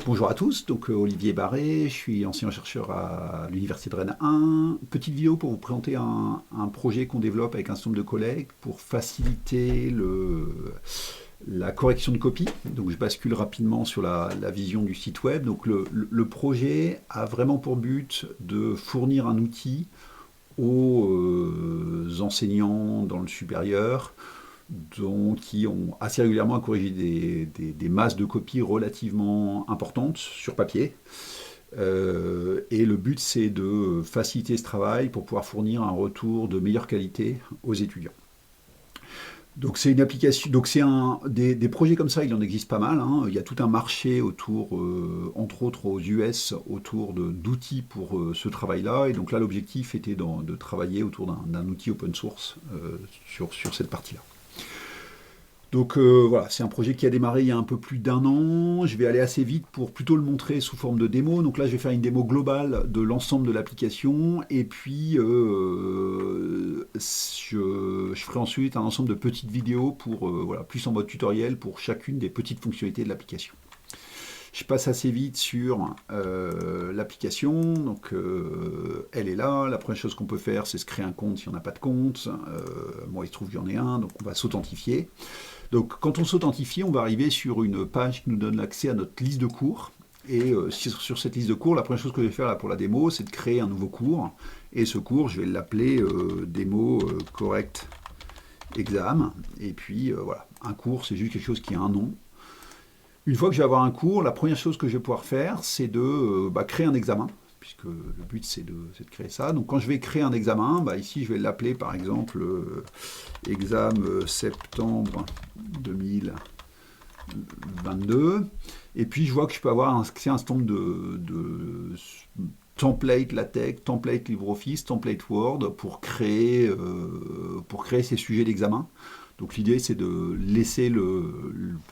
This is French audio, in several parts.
Bonjour à tous, donc Olivier Barré, je suis enseignant-chercheur à l'Université de Rennes 1. Petite vidéo pour vous présenter un projet qu'on développe avec un certain nombre de collègues pour faciliter la correction de copie. Donc je bascule rapidement sur la vision du site web. Donc le projet a vraiment pour but de fournir un outil aux enseignants dans le supérieur qui ont assez régulièrement à corriger des masses de copies relativement importantes sur papier. Et le but, c'est de faciliter ce travail pour pouvoir fournir un retour de meilleure qualité aux étudiants. Donc c'est une application, donc c'est des projets comme ça, il en existe pas mal, hein. Il y a tout un marché autour, entre autres aux US, autour d'outils pour ce travail-là. Et donc là, l'objectif était de travailler autour d'un outil open source sur cette partie-là. Donc voilà, c'est un projet qui a démarré il y a un peu plus d'un an. Je vais aller assez vite pour plutôt le montrer sous forme de démo. Donc là, je vais faire une démo globale de l'ensemble de l'application. Et puis, je ferai ensuite un ensemble de petites vidéos pour, voilà, plus en mode tutoriel pour chacune des petites fonctionnalités de l'application. Je passe assez vite sur l'application, donc elle est là. La première chose qu'on peut faire, c'est se créer un compte si on n'a pas de compte. Moi, il se trouve que j'en ai un, donc on va s'authentifier. Donc quand on s'authentifie, on va arriver sur une page qui nous donne l'accès à notre liste de cours. Et sur cette liste de cours, la première chose que je vais faire là pour la démo, c'est de créer un nouveau cours. Et ce cours, je vais l'appeler démo correct exam. Et puis voilà, un cours, c'est juste quelque chose qui a un nom. Une fois que je vais avoir un cours, la première chose que je vais pouvoir faire, c'est de créer un examen, puisque le but c'est de créer ça. Donc quand je vais créer un examen, ici je vais l'appeler par exemple examen septembre 2022. Et puis je vois que je peux avoir accès à un certain nombre de template LaTeX, template LibreOffice, template Word pour créer ces sujets d'examen. Donc l'idée, c'est de laisser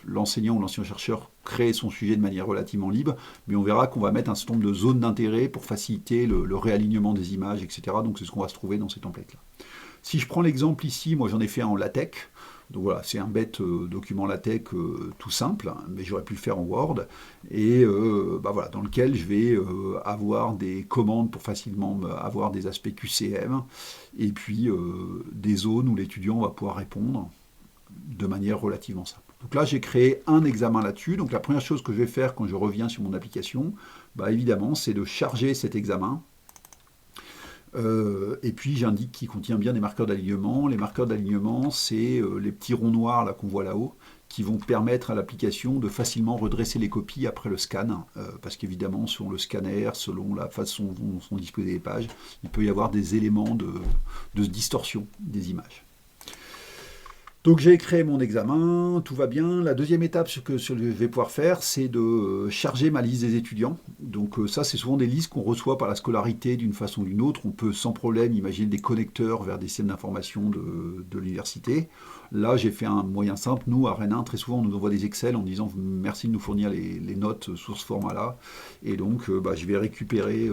l'enseignant ou l'enseignant-chercheur créer son sujet de manière relativement libre, mais on verra qu'on va mettre un certain nombre de zones d'intérêt pour faciliter le réalignement des images, etc. Donc c'est ce qu'on va se trouver dans ces templates-là. Si je prends l'exemple ici, moi j'en ai fait un en LaTeX. Donc voilà, c'est un bête document LaTeX tout simple, mais j'aurais pu le faire en Word, et voilà, dans lequel je vais avoir des commandes pour facilement avoir des aspects QCM, et puis des zones où l'étudiant va pouvoir répondre de manière relativement simple. Donc là, j'ai créé un examen là-dessus. Donc la première chose que je vais faire quand je reviens sur mon application, évidemment, c'est de charger cet examen. Et puis j'indique qu'il contient bien des marqueurs d'alignement. Les marqueurs d'alignement, c'est les petits ronds noirs là qu'on voit là-haut, qui vont permettre à l'application de facilement redresser les copies après le scan, parce qu'évidemment, selon le scanner, selon la façon dont sont disposées les pages, il peut y avoir des éléments de distorsion des images. Donc j'ai créé mon examen, tout va bien. La deuxième étape que je vais pouvoir faire, c'est de charger ma liste des étudiants. Donc ça, c'est souvent des listes qu'on reçoit par la scolarité d'une façon ou d'une autre. On peut sans problème imaginer des connecteurs vers des systèmes d'information de l'université. Là, j'ai fait un moyen simple. Nous, à Rennes 1, très souvent, on nous envoie des Excel en disant merci de nous fournir les notes sous ce format-là. Et donc, je vais récupérer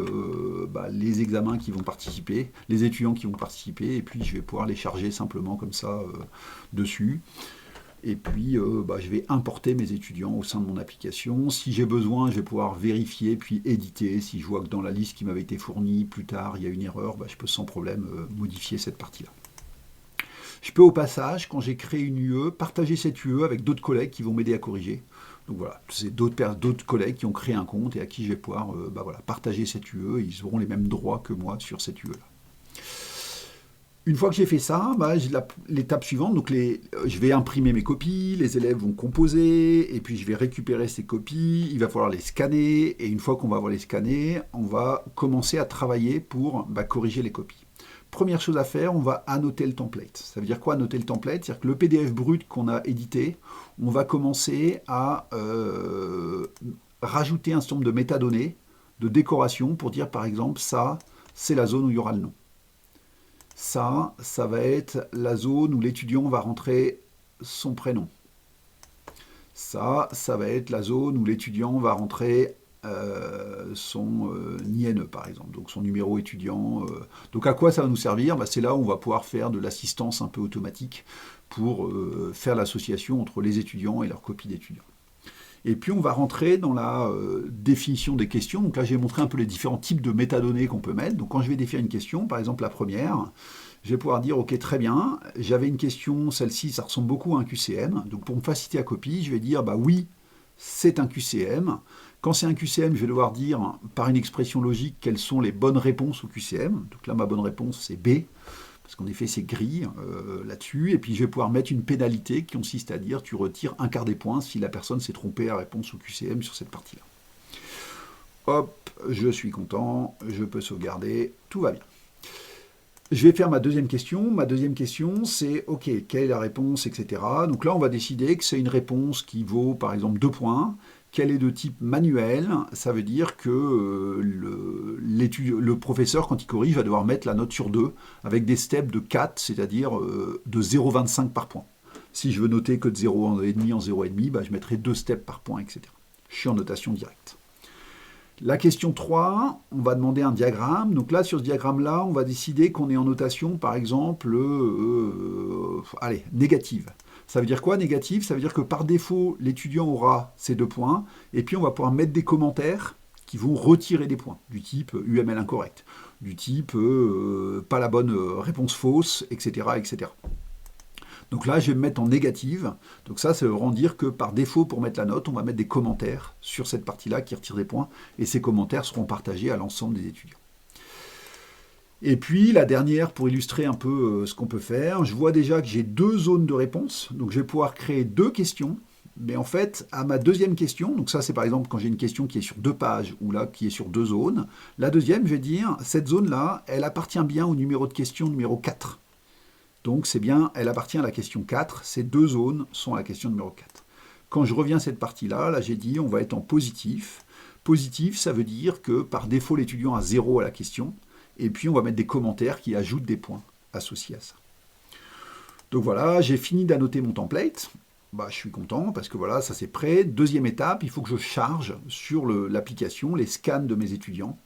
les examens qui vont participer, les étudiants qui vont participer, et puis je vais pouvoir les charger simplement comme ça dessus. Et puis, je vais importer mes étudiants au sein de mon application. Si j'ai besoin, je vais pouvoir vérifier puis éditer. Si je vois que dans la liste qui m'avait été fournie plus tard, il y a une erreur, je peux sans problème modifier cette partie-là. Je peux au passage, quand j'ai créé une UE, partager cette UE avec d'autres collègues qui vont m'aider à corriger. Donc voilà, c'est d'autres collègues qui ont créé un compte et à qui je vais pouvoir partager cette UE. Ils auront les mêmes droits que moi sur cette UE-là. Une fois que j'ai fait ça, j'ai l'étape suivante, donc je vais imprimer mes copies, les élèves vont composer, et puis je vais récupérer ces copies, il va falloir les scanner, et une fois qu'on va avoir les scannés, on va commencer à travailler pour corriger les copies. Première chose à faire, on va annoter le template. Ça veut dire quoi annoter le template? C'est-à-dire que le PDF brut qu'on a édité, on va commencer à rajouter un certain nombre de métadonnées, de décoration, pour dire par exemple, ça, c'est la zone où il y aura le nom. Ça va être la zone où l'étudiant va rentrer son prénom. Ça va être la zone où l'étudiant va rentrer son INE, par exemple, donc son numéro étudiant. Donc à quoi ça va nous servir? C'est là où on va pouvoir faire de l'assistance un peu automatique pour faire l'association entre les étudiants et leurs copies d'étudiants. Et puis on va rentrer dans la définition des questions. Donc là, j'ai montré un peu les différents types de métadonnées qu'on peut mettre. Donc quand je vais définir une question, par exemple la première, je vais pouvoir dire, ok, très bien, j'avais une question, celle-ci, ça ressemble beaucoup à un QCM. Donc pour me faciliter la copie, je vais dire, bah oui, c'est un QCM. Quand c'est un QCM, je vais devoir dire, par une expression logique, quelles sont les bonnes réponses au QCM. Donc là, ma bonne réponse, c'est B, parce qu'en effet, c'est gris là-dessus. Et puis, je vais pouvoir mettre une pénalité qui consiste à dire, tu retires un quart des points si la personne s'est trompée à réponse au QCM sur cette partie-là. Hop, je suis content, je peux sauvegarder, tout va bien. Je vais faire ma deuxième question. Ma deuxième question, c'est, OK, quelle est la réponse, etc. Donc là, on va décider que c'est une réponse qui vaut, par exemple, 2 points, qu'elle est de type manuel. Ça veut dire que le professeur, quand il corrige, va devoir mettre la note sur 2, avec des steps de 4, c'est-à-dire de 0,25 par point. Si je veux noter que de 0,5 en 0,5, bah, je mettrai 2 steps par point, etc. Je suis en notation directe. La question 3, on va demander un diagramme. Donc là, sur ce diagramme-là, on va décider qu'on est en notation, par exemple, négative. Ça veut dire quoi, négative? Ça veut dire que par défaut, l'étudiant aura ces 2 points, et puis on va pouvoir mettre des commentaires qui vont retirer des points, du type UML incorrect, du type pas la bonne réponse fausse, etc., etc. Donc là, je vais me mettre en négative. Donc ça veut vraiment dire que par défaut, pour mettre la note, on va mettre des commentaires sur cette partie-là qui retire des points. Et ces commentaires seront partagés à l'ensemble des étudiants. Et puis la dernière, pour illustrer un peu ce qu'on peut faire, je vois déjà que j'ai 2 zones de réponse. Donc je vais pouvoir créer 2 questions. Mais en fait, à ma deuxième question, donc ça c'est par exemple quand j'ai une question qui est sur 2 pages ou là qui est sur 2 zones, la deuxième, je vais dire, cette zone-là, elle appartient bien au numéro de question numéro 4. Donc c'est bien, elle appartient à la question 4, ces 2 zones sont à la question numéro 4. Quand je reviens à cette partie-là, là j'ai dit on va être en positif. Positif, ça veut dire que par défaut l'étudiant a 0 à la question, et puis on va mettre des commentaires qui ajoutent des points associés à ça. Donc voilà, j'ai fini d'annoter mon template. Bah, je suis content parce que voilà, ça c'est prêt. Deuxième étape, il faut que je charge sur l'application les scans de mes étudiants.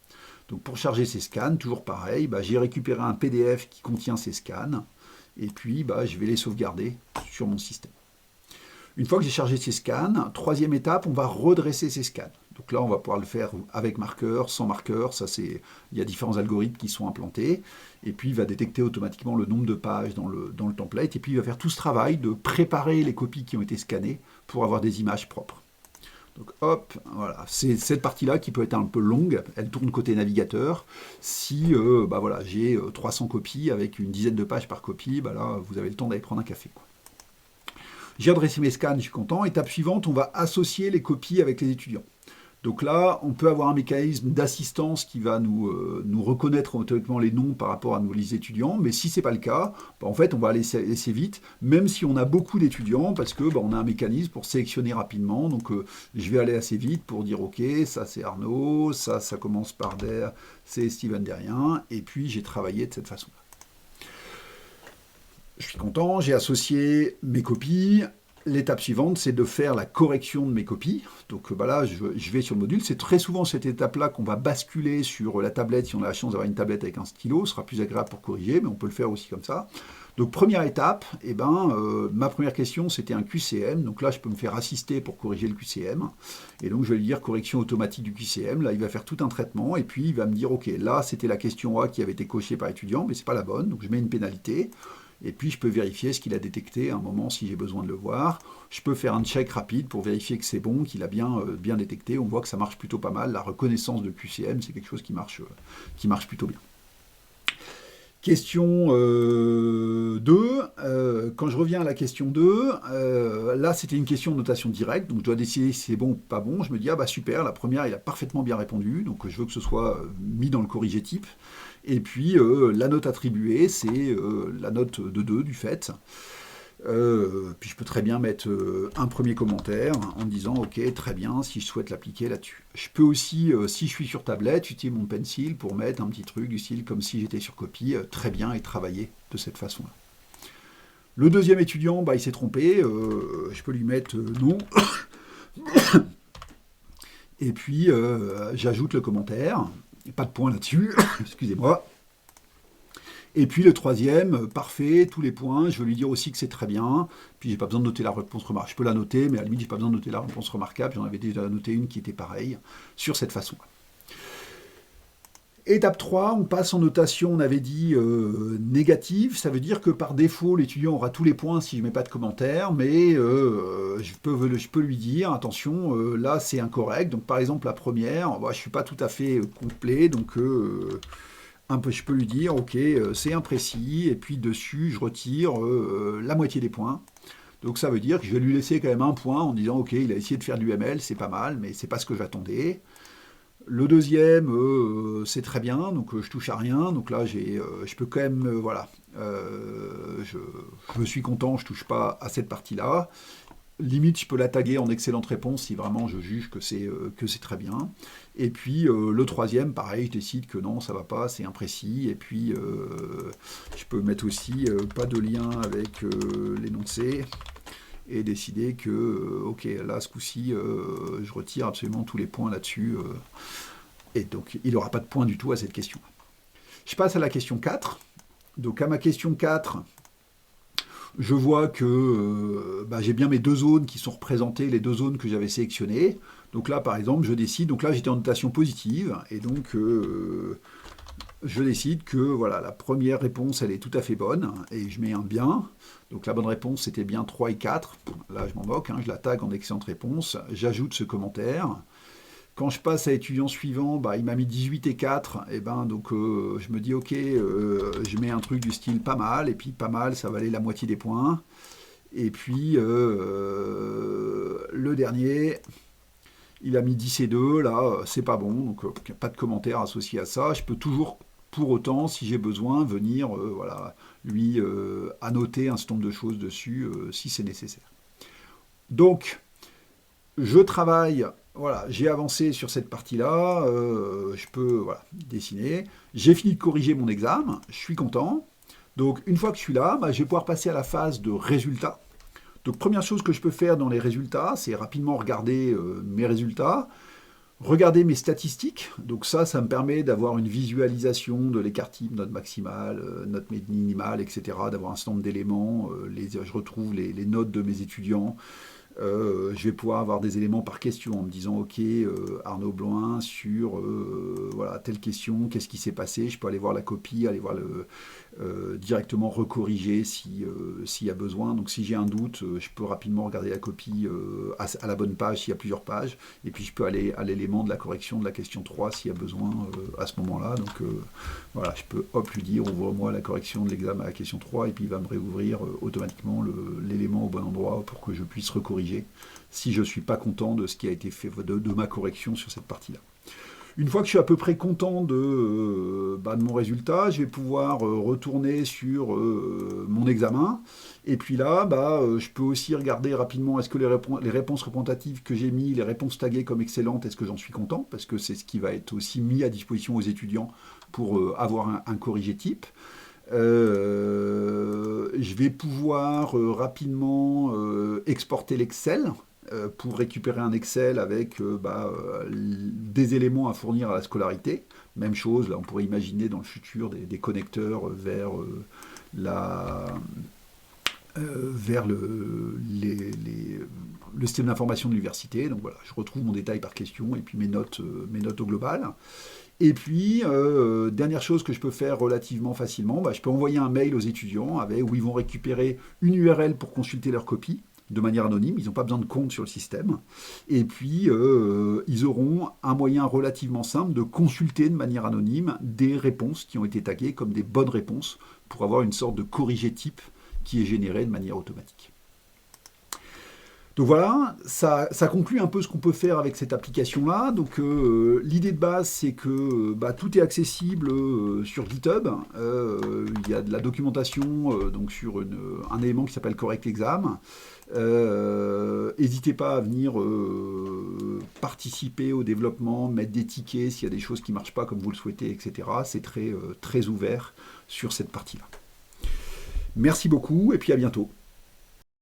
Donc pour charger ces scans, toujours pareil, bah, j'ai récupéré un PDF qui contient ces scans. Et puis, bah, je vais les sauvegarder sur mon système. Une fois que j'ai chargé ces scans, troisième étape, on va redresser ces scans. Donc là, on va pouvoir le faire avec marqueur, sans marqueur. Il y a différents algorithmes qui sont implantés. Et puis, il va détecter automatiquement le nombre de pages dans le template. Et puis, il va faire tout ce travail de préparer les copies qui ont été scannées pour avoir des images propres. Donc hop, voilà, c'est cette partie-là qui peut être un peu longue, elle tourne côté navigateur. Si bah voilà, j'ai 300 copies avec une dizaine de pages par copie, bah là, vous avez le temps d'aller prendre un café, quoi. J'ai adressé mes scans, je suis content. Étape suivante, on va associer les copies avec les étudiants. Donc là, on peut avoir un mécanisme d'assistance qui va nous reconnaître automatiquement les noms par rapport à nos listes étudiants, mais si ce n'est pas le cas, bah en fait, on va aller assez vite, même si on a beaucoup d'étudiants, parce que bah, on a un mécanisme pour sélectionner rapidement. Donc je vais aller assez vite pour dire, ok, ça c'est Arnaud, ça commence par Der, c'est Steven Derrien, et puis j'ai travaillé de cette façon-là. Je suis content, j'ai associé mes copies. L'étape suivante, c'est de faire la correction de mes copies. Donc bah là, je vais sur le module. C'est très souvent cette étape-là qu'on va basculer sur la tablette. Si on a la chance d'avoir une tablette avec un stylo, ce sera plus agréable pour corriger, mais on peut le faire aussi comme ça. Donc première étape, ma première question, c'était un QCM. Donc là, je peux me faire assister pour corriger le QCM. Et donc, je vais lui dire correction automatique du QCM. Là, il va faire tout un traitement. Et puis, il va me dire, OK, là, c'était la question A qui avait été cochée par étudiant, mais ce n'est pas la bonne. Donc, je mets une pénalité. Et puis, je peux vérifier ce qu'il a détecté à un moment si j'ai besoin de le voir. Je peux faire un check rapide pour vérifier que c'est bon, qu'il a bien détecté. On voit que ça marche plutôt pas mal. La reconnaissance de QCM, c'est quelque chose qui marche plutôt bien. Question 2. Quand je reviens à la question 2, là, c'était une question de notation directe. Donc, je dois décider si c'est bon ou pas bon. Je me dis, ah bah super, la première, il a parfaitement bien répondu. Donc, je veux que ce soit mis dans le corrigé type. Et puis, la note attribuée, c'est la note de 2 du fait. Puis je peux très bien mettre un premier commentaire en disant « Ok, très bien, si je souhaite l'appliquer là-dessus ». Je peux aussi, si je suis sur tablette, utiliser mon pencil pour mettre un petit truc du style comme si j'étais sur copie, très bien, et travailler de cette façon-là. Le deuxième étudiant, bah, il s'est trompé, je peux lui mettre non. Et puis, j'ajoute le commentaire. Pas de point là-dessus, excusez-moi. Et puis le troisième, parfait, tous les points, je veux lui dire aussi que c'est très bien, puis j'ai pas besoin de noter la réponse remarquable, je peux la noter, mais à la limite j'ai pas besoin de noter la réponse remarquable, j'en avais déjà noté une qui était pareille, sur cette façon. Étape 3, on passe en notation, on avait dit négative, ça veut dire que par défaut l'étudiant aura tous les points si je ne mets pas de commentaire, mais je peux lui dire, attention, là c'est incorrect, donc par exemple la première, je ne suis pas tout à fait complet, donc je peux lui dire, ok, c'est imprécis, et puis dessus je retire la moitié des points. Donc ça veut dire que je vais lui laisser quand même un point en disant, ok, il a essayé de faire de l'UML, c'est pas mal, mais c'est pas ce que j'attendais. Le deuxième, c'est très bien, donc je touche à rien, donc là je peux quand même, voilà, je suis content, je touche pas à cette partie-là. Limite, je peux la taguer en excellente réponse si vraiment je juge que c'est très bien. Et puis le troisième, pareil, je décide que non, ça va pas, c'est imprécis. Et puis je peux mettre aussi pas de lien avec l'énoncé et décider que, ok, là, ce coup-ci, je retire absolument tous les points là-dessus. Et donc, il n'aura pas de point du tout à cette question. Je passe à la question 4. Donc, à ma question 4, je vois que j'ai bien mes deux zones qui sont représentées, les deux zones que j'avais sélectionnées. Donc là, par exemple, je décide, donc là, j'étais en notation positive, et donc je décide que voilà, la première réponse, elle est tout à fait bonne, et je mets un bien. Donc la bonne réponse, c'était bien 3 et 4. Là, je m'en moque, je la tag en excellente réponse. J'ajoute ce commentaire. Quand je passe à l'étudiant suivant, il m'a mis 18 et 4. Et donc je me dis, ok, je mets un truc du style pas mal, et puis pas mal, ça valait la moitié des points. Et puis le dernier, il a mis 10 et 2, là, c'est pas bon, donc pas de commentaire associé à ça. Je peux toujours, pour autant, si j'ai besoin, venir lui annoter un certain nombre de choses dessus, si c'est nécessaire. Donc, je travaille, voilà, j'ai avancé sur cette partie-là, je peux dessiner. J'ai fini de corriger mon examen, je suis content. Donc, une fois que je suis là, je vais pouvoir passer à la phase de résultats. Donc, première chose que je peux faire dans les résultats, c'est rapidement regarder mes résultats, regarder mes statistiques. Donc ça me permet d'avoir une visualisation de l'écart type, note maximale, note minimale, etc., d'avoir un certain nombre d'éléments. Je retrouve les notes de mes étudiants. Je vais pouvoir avoir des éléments par question en me disant, ok, Arnaud Bloin, sur telle question, qu'est-ce qui s'est passé? Je peux aller voir la copie, aller voir directement recorriger s'il y a besoin. Donc si j'ai un doute, je peux rapidement regarder la copie à la bonne page s'il y a plusieurs pages, et puis je peux aller à l'élément de la correction de la question 3 s'il y a besoin à ce moment-là. Donc je peux lui dire, ouvre-moi la correction de l'examen à la question 3, et puis il va me réouvrir automatiquement l'élément au bon endroit pour que je puisse recorriger si je ne suis pas content de ce qui a été fait, de ma correction sur cette partie-là. Une fois que je suis à peu près content de mon résultat, je vais pouvoir retourner sur mon examen. Et puis là, je peux aussi regarder rapidement, est-ce que les réponses représentatives que j'ai mis, les réponses taguées comme excellentes, est-ce que j'en suis content? Parce que c'est ce qui va être aussi mis à disposition aux étudiants pour avoir un corrigé type. Je vais pouvoir rapidement exporter l'Excel pour récupérer un Excel avec des éléments à fournir à la scolarité. Même chose, là on pourrait imaginer dans le futur des connecteurs vers le système d'information de l'université. Donc voilà, je retrouve mon détail par question et puis mes notes au global. Et puis, dernière chose que je peux faire relativement facilement, je peux envoyer un mail aux étudiants où ils vont récupérer une URL pour consulter leur copie de manière anonyme, ils n'ont pas besoin de compte sur le système. Et puis, ils auront un moyen relativement simple de consulter de manière anonyme des réponses qui ont été taguées comme des bonnes réponses pour avoir une sorte de corrigé type qui est généré de manière automatique. Donc voilà, ça conclut un peu ce qu'on peut faire avec cette application-là. Donc l'idée de base, c'est que tout est accessible sur GitHub. Il y a de la documentation donc sur un élément qui s'appelle Correct Exam. N'hésitez pas à venir participer au développement, mettre des tickets s'il y a des choses qui ne marchent pas comme vous le souhaitez, etc. C'est très ouvert sur cette partie-là. Merci beaucoup et puis à bientôt.